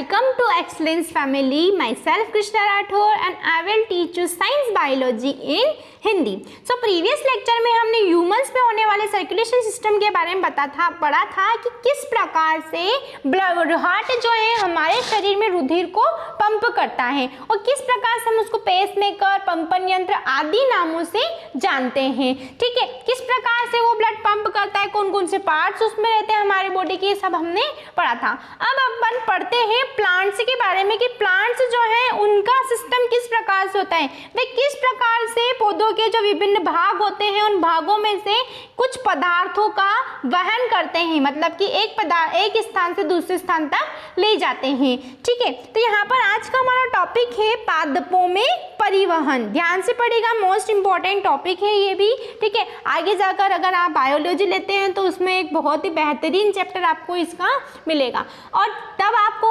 Welcome to Excellence Family. Myself Krishna Rathore and I will teach you Science Biology in Hindi. So previous lecture में हमने humans पे होने वाले circulation system के बारे में पढ़ा था कि किस प्रकार से हार्ट जो है हमारे शरीर में रुधिर को पंप करता है और किस प्रकार से हम उसको पेसमेकर, पंपन यंत्र आदि नामों से जानते हैं। ठीक है, किस प्रकार से वो ब्लड पंप करता है, कौन कौन से पार्ट्स उसमें रहते हैं हमारे बॉडी के, सब हमने पढ़ा था। अब अपन पढ़ते हैं प्लांट्स के बारे में कि प्लांट्स जो है उनका सिस्टम किस प्रकार से होता है, वे किस प्रकार से पौधों के जो विभिन्न भाग होते हैं उन भागों में से कुछ पदार्थों का वहन करते हैं, मतलब कि एक स्थान से दूसरे स्थान तक ले जाते हैं। ठीक है, तो यहाँ पर आज का हमारा टॉपिक है पादपों में परिवहन। ध्यान से पढ़िएगा, मोस्ट इंपॉर्टेंट टॉपिक है ये भी। ठीक है, आगे जाकर अगर आप बायोलॉजी लेते हैं तो उसमें एक बहुत ही बेहतरीन चैप्टर आपको इसका मिलेगा और तब आपको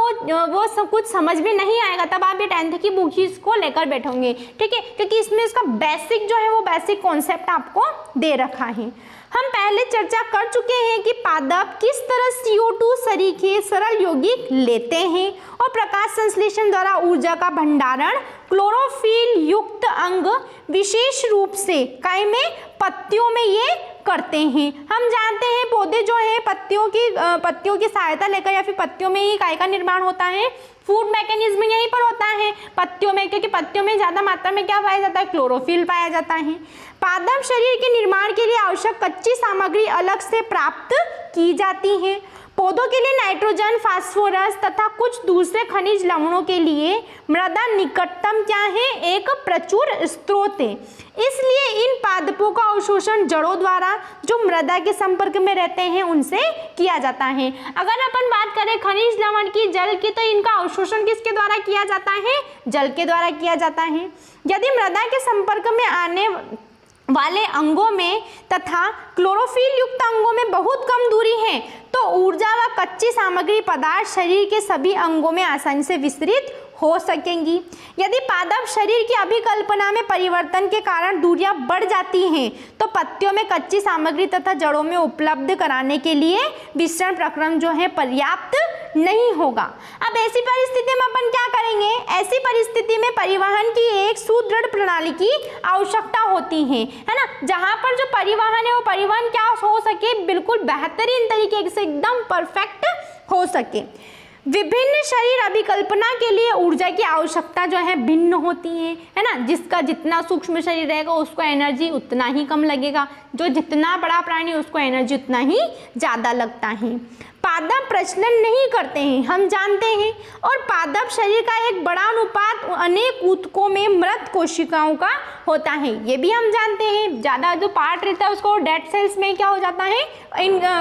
वो सब कुछ समझ में नहीं आएगा, तब आप ये 10th की बुक ही इसको लेकर बैठोगे। ठीक है, क्योंकि इसमें इसका बेसिक जो है वो बेसिक कॉन्सेप्ट आपको दे रखा है। हम पहले चर्चा कर चुके हैं कि पादप किस तरह CO2 शरीर के सरल यौगिक लेते हैं और प्रकाश संश्लेषण द्वारा ऊर्जा का भंडारण क्लोरोफिल युक्त अंग विशेष रूप से काय में पत्तियों में ये करते हैं। हम जानते हैं पौधे जो है पत्तियों की सहायता लेकर या फिर पत्तियों में ही काय का निर्माण होता है। फूड मैकेनिज्म यहीं पर होता है पत्तियों में, क्योंकि पत्तियों में ज़्यादा मात्रा में क्या पाया जाता है, क्लोरोफिल पाया जाता है। पादप शरीर के निर्माण के लिए आवश्यक कच्ची सामग्री अलग से प्राप्त की जाती है। पौधों के लिए नाइट्रोजन, फास्फोरस तथा कुछ दूसरे खनिज लवणों के लिए मृदा निकटतम क्या है, एक प्रचुर स्रोत है। इसलिए इन पादपों का अवशोषण जड़ों द्वारा जो मृदा के संपर्क में रहते हैं उनसे किया जाता है। अगर अपन बात करें खनिज लवण की, जल की, तो इनका अवशोषण किसके द्वारा किया जाता है, जल के द्वारा किया जाता है। यदि मृदा के संपर्क में आने वाले अंगों में तथा क्लोरोफिल युक्त अंगों में बहुत कम दूरी है तो ऊर्जा व कच्ची सामग्री पदार्थ शरीर के सभी अंगों में आसानी से विस्तृत हो सकेंगी। यदि पादप शरीर की अभिकल्पना में परिवर्तन के कारण दूरियां बढ़ जाती हैं तो पत्तियों में कच्ची सामग्री तथा जड़ों में उपलब्ध कराने के लिए विस्तरण प्रक्रम जो है पर्याप्त नहीं होगा। अब ऐसी परिस्थिति में अपन क्या करेंगे, ऐसी परिस्थिति में परिवहन की एक सुदृढ़ प्रणाली की आवश्यकता होती है ना, जहां पर जो परिवहन है वो परिवहन क्या हो सके, बिल्कुल बेहतरीन तरीके से एकदम परफेक्ट हो सके। विभिन्न शरीर अभिकल्पना के लिए ऊर्जा की आवश्यकता जो है भिन्न होती है ना। जिसका जितना सूक्ष्म शरीर रहेगा उसको एनर्जी उतना ही कम लगेगा, जो जितना बड़ा प्राणी उसको एनर्जी उतना ही ज़्यादा लगता है। पादप प्रजनन नहीं करते हैं, हम जानते हैं, और पादप शरीर का एक बड़ा अनुपात अनेक ऊतकों में मृत कोशिकाओं का होता है, ये भी हम जानते हैं। ज़्यादा जो पार्ट रहता है उसको डेड सेल्स में क्या हो जाता है,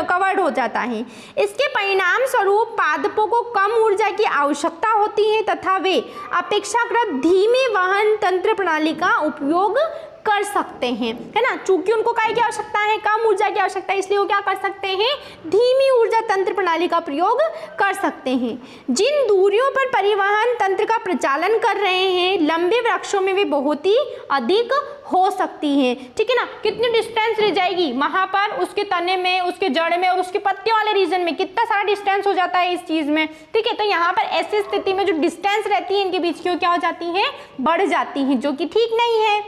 कवर्ड हो जाता है। इसके परिणाम स्वरूप पादपों को कम ऊर्जा की आवश्यकता होती है तथा वे अपेक्षाकृत धीमी वहन तंत्र प्रणाली का उपयोग कर सकते हैं, है ना। चूंकि उनको काय की आवश्यकता है, कम ऊर्जा की आवश्यकता है, इसलिए वो क्या कर सकते हैं, धीमी ऊर्जा तंत्र प्रणाली का प्रयोग कर सकते हैं। जिन दूरियों पर परिवहन तंत्र का प्रचालन कर रहे हैं लंबे वृक्षों में वे बहुत ही अधिक हो सकती है। ठीक है ना, कितनी डिस्टेंस रह जाएगी वहां पर, उसके तने में, उसके जड़ में और उसके पत्ते वाले रीजन में कितना सारा डिस्टेंस हो जाता है इस चीज में। ठीक है, तो यहाँ पर ऐसी स्थिति में जो डिस्टेंस रहती है इनके बीच की क्या हो जाती है, बढ़ जाती है, जो कि ठीक नहीं है।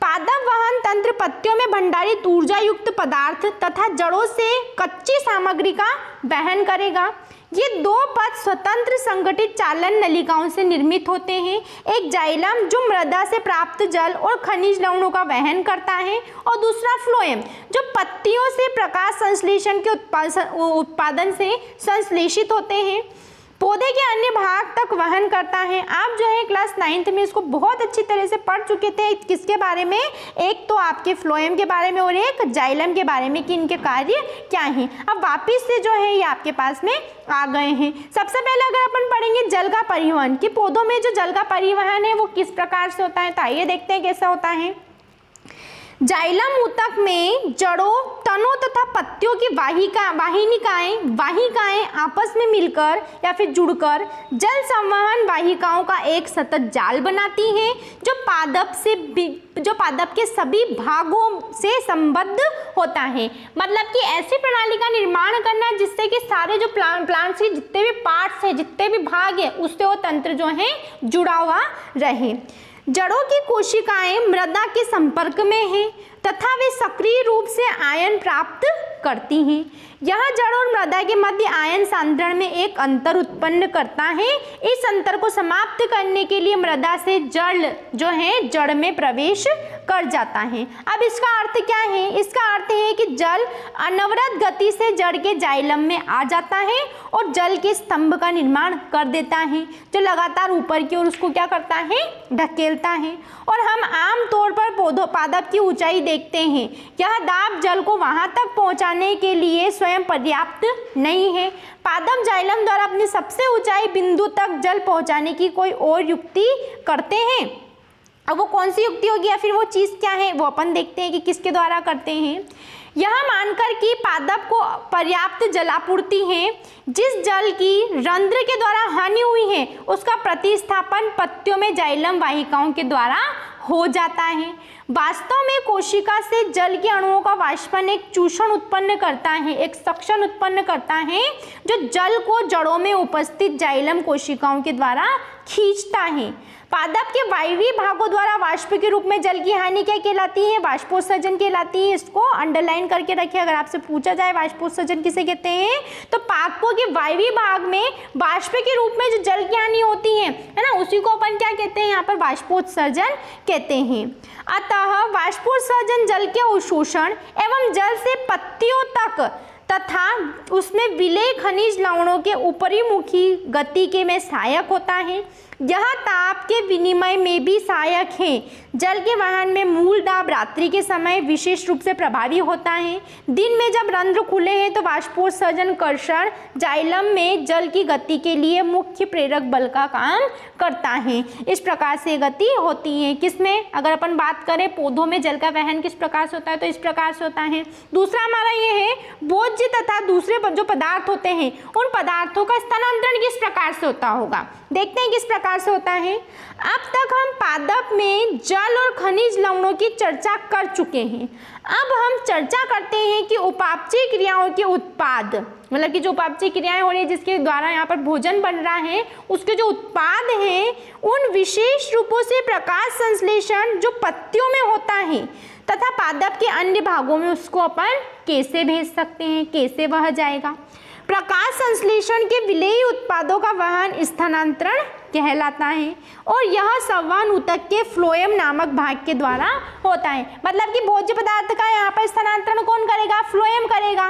पादप वहन तंत्र पत्तियों में भंडारित ऊर्जा युक्त पदार्थ तथा जड़ों से कच्ची सामग्री का वहन करेगा। ये दो पथ स्वतंत्र संगठित चालन नलिकाओं से निर्मित होते हैं। एक जाइलम जो मृदा से प्राप्त जल और खनिज लवणों का वहन करता है और दूसरा फ्लोएम जो पत्तियों से प्रकाश संश्लेषण के उत्पादन से संश्लेषित होते हैं, पौधे के अन्य भाग तक वहन करता है। आप जो है क्लास 9th में इसको बहुत अच्छी तरह से पढ़ चुके थे। किसके बारे में, एक तो आपके फ्लोएम के बारे में और एक जाइलम के बारे में कि इनके कार्य क्या हैं। अब वापिस से जो है ये आपके पास में आ गए हैं। सबसे पहले अगर अपन पढ़ेंगे जल का परिवहन कि पौधों में जो जल का परिवहन है वो किस प्रकार से होता है, तो आइए देखते हैं कैसा होता है। जाइलम ऊतक में जड़ों, तनों तथा पत्तियों की वाहिकाएं आपस में मिलकर या फिर जुड़कर जल संवहन वाहिकाओं का एक सतत जाल बनाती हैं, जो पादप के सभी भागों से संबद्ध होता है। मतलब कि ऐसी प्रणाली का निर्माण करना जिससे कि सारे जो प्लांट्स के जितने भी पार्ट्स हैं, जितने भी भाग हैं, उससे वो तंत्र जो है जुड़ा हुआ रहे। जड़ों की कोशिकाएं मृदा के संपर्क में हैं तथा वे सक्रिय रूप से आयन प्राप्त करती हैं। यह जड़ और मृदा के मध्य आयन सांद्रण में एक अंतर उत्पन्न करता है। इस अंतर को समाप्त करने के लिए मृदा से जल जो है जड़ में प्रवेश कर जाता है। अब इसका अर्थ क्या है? इसका अर्थ है कि जल अनवरत गति से जड़ के जाइलम में आ जाता है और जल के स्तंभ का निर्माण कर देता है, जो लगातार ऊपर की ओर उसको क्या करता है? ढकेलता है। और हम आम तौर पर पादप की ऊंचाई देखते हैं। यह दाब जल को वहां तक पहुंचाने के लिए स्वयं पर्याप्त नहीं है। पादप जाइलम द्वारा अपनी सबसे ऊंचाई बिंदु तक जल पहुंचाने की कोई और युक्ति करते हैं। अब वो कौन सी युक्ति होगी या फिर वो चीज़ क्या है, वो अपन देखते हैं कि किसके द्वारा करते हैं। यह मानकर कि पादप को पर्याप्त जलापूर्ति है, जिस जल की रंध्र के द्वारा हानि हुई है उसका प्रतिस्थापन पत्तियों में जाइलम वाहिकाओं के द्वारा हो जाता है। वास्तव में कोशिका से जल के अणुओं का वाष्पन एक चूषण उत्पन्न करता है, एक सक्शन उत्पन्न करता है, जो जल को जड़ों में उपस्थित जाइलम कोशिकाओं के द्वारा खींचता है। पादप के वायवीय भागों द्वारा वाष्प के रूप में जल की हानि क्या कहलाती है? वाष्पोत्सर्जन कहलाती है। इसको अंडरलाइन करके रखिए, अगर आपसे पूछा जाए वाष्पोत्सर्जन किसे कहते हैं, तो पादपों के वायवीय भाग में वाष्प के रूप में जो जल की हानि होती है ना, उसी को अपन क्या कहते हैं? यहाँ पर वाष्पोत्सर्जन कहते हैं। अतः वाष्पोत्सर्जन जल के अवशोषण एवं जल से पत्तियों तक तथा उसमें विलेय खनिज लवणों के ऊपरीमुखी गति के में सहायक होता है। यह ताप के विनिमय में भी सहायक है। जल के वहन में मूल दाब रात्रि के समय विशेष रूप से प्रभावी होता है। दिन में जब रंध्र खुले हैं तो वाष्पोत्सर्जन कर्षण जाइलम में जल की गति के लिए मुख्य प्रेरक बल का काम करता है। इस प्रकार से गति होती है। किसमें? अगर अपन बात करें पौधों में जल का वहन किस प्रकार से होता है, तो इस प्रकार से होता है। दूसरा हमारा ये है भोज्य तथा दूसरे जो पदार्थ होते हैं उन पदार्थों का स्थानांतरण किस प्रकार से होता होगा। देखते हैं किस प्रकार से होता है। अब तक हम पादप में जल और खनिज लवणों की चर्चा कर चुके हैं। अब हम चर्चा करते हैं कि उपापचय क्रियाओं के उत्पाद, मतलब कि जो उपापचय क्रियाएं हो रही है जिसके द्वारा यहाँ पर भोजन बन रहा है, उसके जो उत्पाद हैं उन विशेष रूपों से प्रकाश संश्लेषण जो पत्तियों में होता है तथा पादप के अन्य भागों में उसको अपन कैसे भेज सकते हैं, कैसे वह जाएगा। प्रकाश संश्लेषण के विलेयी उत्पादों का वहन स्थानांतरण कहलाता है और यह संवहन ऊतक के फ्लोएम नामक भाग के द्वारा होता है। मतलब कि भोज्य पदार्थ का यहाँ पर स्थानांतरण कौन करेगा? फ्लोएम करेगा।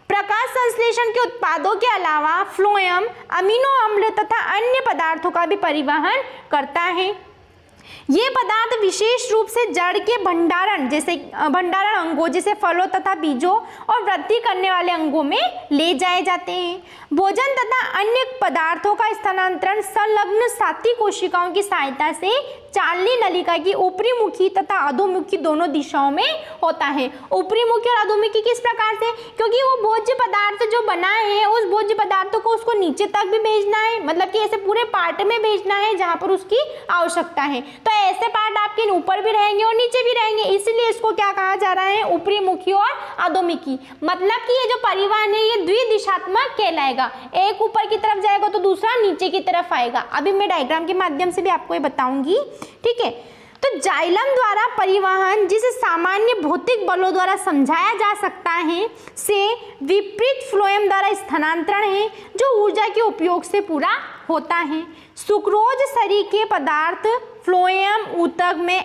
प्रकाश संश्लेषण के उत्पादों के अलावा फ्लोएम अमीनो अम्ल तथा अन्य पदार्थों का भी परिवहन करता है। ये पदार्थ विशेष रूप से जड़ के भंडारण अंगों जैसे फलों तथा बीजों और वृद्धि करने वाले अंगों में ले जाए जाते हैं। भोजन तथा अन्य पदार्थों का स्थानांतरण संलग्न साथी कोशिकाओं की सहायता से चालनी नलिका की ऊपरी मुखी तथा अधोमुखी दोनों दिशाओं में होता है। ऊपरी मुखी और अधोमुखी किस प्रकार से? क्योंकि वो भोज्य पदार्थ जो बना है उस भोज्य पदार्थों को उसको नीचे तक भी भेजना है, मतलब कि ऐसे पूरे पार्ट में भेजना है जहाँ पर उसकी आवश्यकता है। तो ऐसे पार्ट आपके ऊपर भी रहेंगे और नीचे भी रहेंगे, इसीलिए इसको क्या कहा जा रहा है? ऊपरी मुखी और अधोमुखी। मतलब कि ये जो परिवहन है ये द्विदिशात्मक कहलाएगा, एक ऊपर की तरफ जाएगा तो दूसरा नीचे की तरफ आएगा। अभी मैं डायग्राम के माध्यम से भी आपको ये बताऊंगी, ठीक है। तो जाइलम द्वारा परिवहन जिसे सामान्य भौतिक बलों द्वारा समझाया जा सकता है से विपरीत फ्लोएम द्वारा स्थानांतरण है जो ऊर्जा के उपयोग से पूरा होता है। सुक्रोज सरीखे पदार्थ फ्लोएम ऊतक में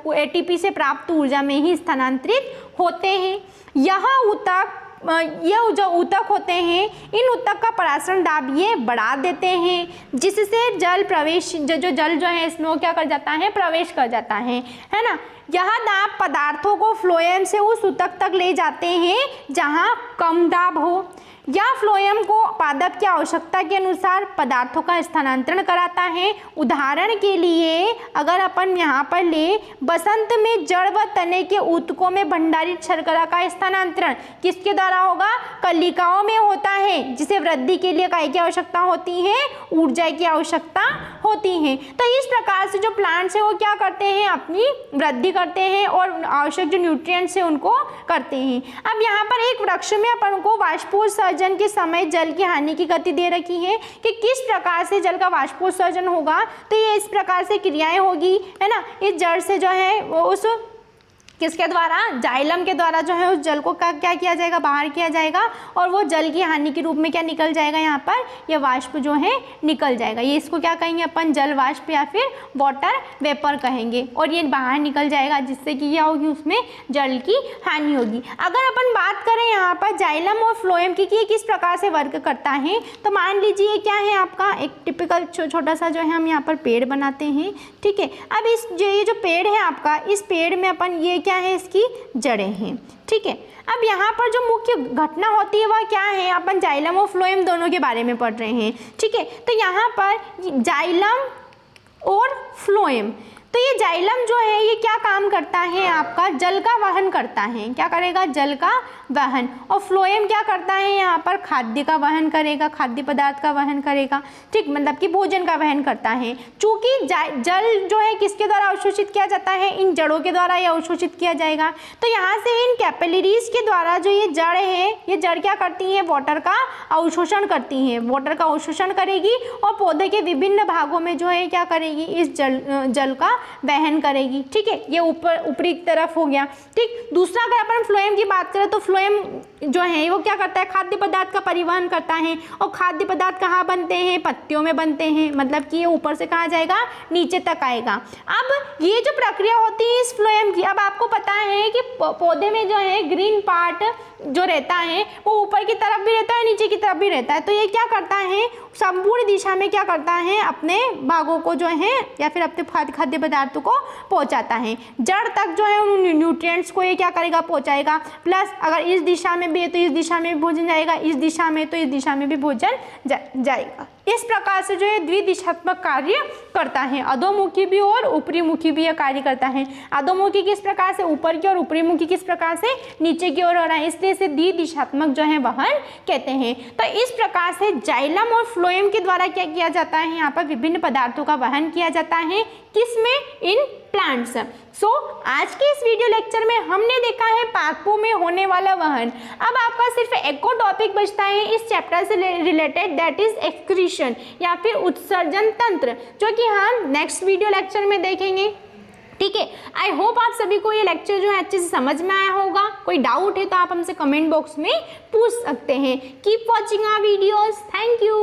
एटीपी से प्राप्त ऊर्जा में ही स्थानांतरित होते हैं। यह जो ऊतक होते हैं इन ऊतक का परासरण दाब ये बढ़ा देते हैं, जिससे जल प्रवेश जो जल जो है इसमें वो क्या कर जाता है? प्रवेश कर जाता है ना। यह दाब पदार्थों को फ्लोएम से उस ऊतक तक ले जाते हैं जहां कम दाब हो। या फ्लोएम को पादप की आवश्यकता के अनुसार पदार्थों का स्थानांतरण कराता है। उदाहरण के लिए अगर अपन यहाँ पर ले, बसंत में जड़ व तने के ऊतकों में भंडारित शर्करा का स्थानांतरण किसके द्वारा होगा? कलिकाओं में होता है, जिसे वृद्धि के लिए काय की आवश्यकता होती है? ऊर्जा की आवश्यकता होती है। तो इस प्रकार से जो प्लांट्स है वो क्या करते हैं? अपनी वृद्धि करते हैं और आवश्यक जो न्यूट्रिएंट्स है उनको करते हैं। अब यहाँ पर एक वृक्ष में अपन को वाष्पोत्सर्जन के समय जल की हानि की गति दे रखी है कि किस प्रकार से जल का वाष्पोत्सर्जन होगा। तो ये इस प्रकार से क्रियाएं होगी, है ना। इस जड़ से जो है वो उस किसके द्वारा? जाइलम के द्वारा जो है उस जल को क्या किया जाएगा? बाहर किया जाएगा और वो जल की हानि के रूप में क्या निकल जाएगा? यहाँ पर यह वाष्प जो है निकल जाएगा। ये इसको क्या कहेंगे अपन? जल वाष्प या फिर वाटर वेपर कहेंगे। और ये बाहर निकल जाएगा, जिससे कि क्या होगी? उसमें जल की हानि होगी। अगर अपन बात करें यहाँ पर जाइलम और फ्लोएम की कि ये किस प्रकार से वर्क करता है, तो मान लीजिए क्या है आपका एक टिपिकल छोटा सा जो है हम यहाँ पर पेड़ बनाते हैं, ठीक है। अब ये जो पेड़ है आपका, इस पेड़ में अपन ये क्या है? इसकी जड़ें हैं, ठीक है। अब यहाँ पर जो मुख्य घटना होती है वह क्या है? अपन जाइलम और फ्लोएम दोनों के बारे में पढ़ रहे हैं, ठीक है। तो यहाँ पर जाइलम और फ्लोएम, तो ये जाइलम जो है ये क्या काम करता है? आपका जल का वहन करता है। क्या करेगा? जल का वहन। और फ्लोएम क्या करता है? यहाँ पर खाद्य का वहन करेगा, खाद्य पदार्थ का वहन करेगा, ठीक, मतलब कि भोजन का वहन करता है। चूंकि जल जो है किसके द्वारा अवशोषित किया जाता है? इन जड़ों के द्वारा ये अवशोषित किया जाएगा। तो यहाँ से इन कैपिलरीज के द्वारा जो ये जड़ है, ये जड़ क्या करती है? वाटर का अवशोषण करती है, वाटर का अवशोषण करेगी और पौधे के विभिन्न भागों में जो है क्या करेगी? इस जल का वहन करेगी, ठीक है। ये ऊपरी तरफ हो गया, ठीक। दूसरा अगर अपन फ्लोएम की बात करें तो फ्लोएम जो है वो क्या करता है? खाद्य पदार्थ का परिवहन करता है। और खाद्य पदार्थ कहाँ बनते हैं? पत्तियों में बनते हैं, मतलब कि ये ऊपर से कहाँ जाएगा? नीचे तक आएगा। अब ये जो प्रक्रिया होती है इस फ्लोएम की, अब आपको पता है कि पौधे में जो है ग्रीन पार्ट जो रहता है वो ऊपर की तरफ भी रहता है, नीचे की तरफ भी रहता है। तो ये क्या करता है? संपूर्ण दिशा में क्या करता है? अपने भागों को जो है या फिर अपने खाद्य पदार्थों को पहुंचाता है। जड़ तक जो है उन न्यूट्रिएंट्स को ये क्या करेगा? पहुंचाएगा। प्लस अगर इस दिशा में भी है तो इस दिशा में भी भोजन जाएगा, इस दिशा में तो इस दिशा में भी भोजन जाएगा। इस प्रकार से जो है द्विदिशात्मक कार्य करता है। अधोमुखी भी और ऊपरीमुखी भी यह कार्य करता है। अधोमुखी किस प्रकार से? ऊपर की, और ऊपरीमुखी किस प्रकार से? नीचे की ओर हो रहा है, इसलिए इसे द्विदिशात्मक जो है वहन कहते हैं। तो इस प्रकार से जाइलम और फ्लोएम के द्वारा क्या किया जाता है? यहाँ पर विभिन्न पदार्थों का वहन किया जाता है। किसमें? In plants. आज के इस वीडियो लेक्चर में हमने देखा है पादपों में होने वाला वहन। अब आपका सिर्फ एक और टॉपिक बचता है इस चैप्टर से रिलेटेड, दैट इज एक्सक्रीशन या फिर उत्सर्जन तंत्र, जो कि हम नेक्स्ट वीडियो लेक्चर में देखेंगे, ठीक है। आई होप आप सभी को ये लेक्चर जो है अच्छे से समझ में आया होगा। कोई डाउट है तो आप हमसे कमेंट बॉक्स में पूछ सकते हैं। Keep watching our videos. Thank you.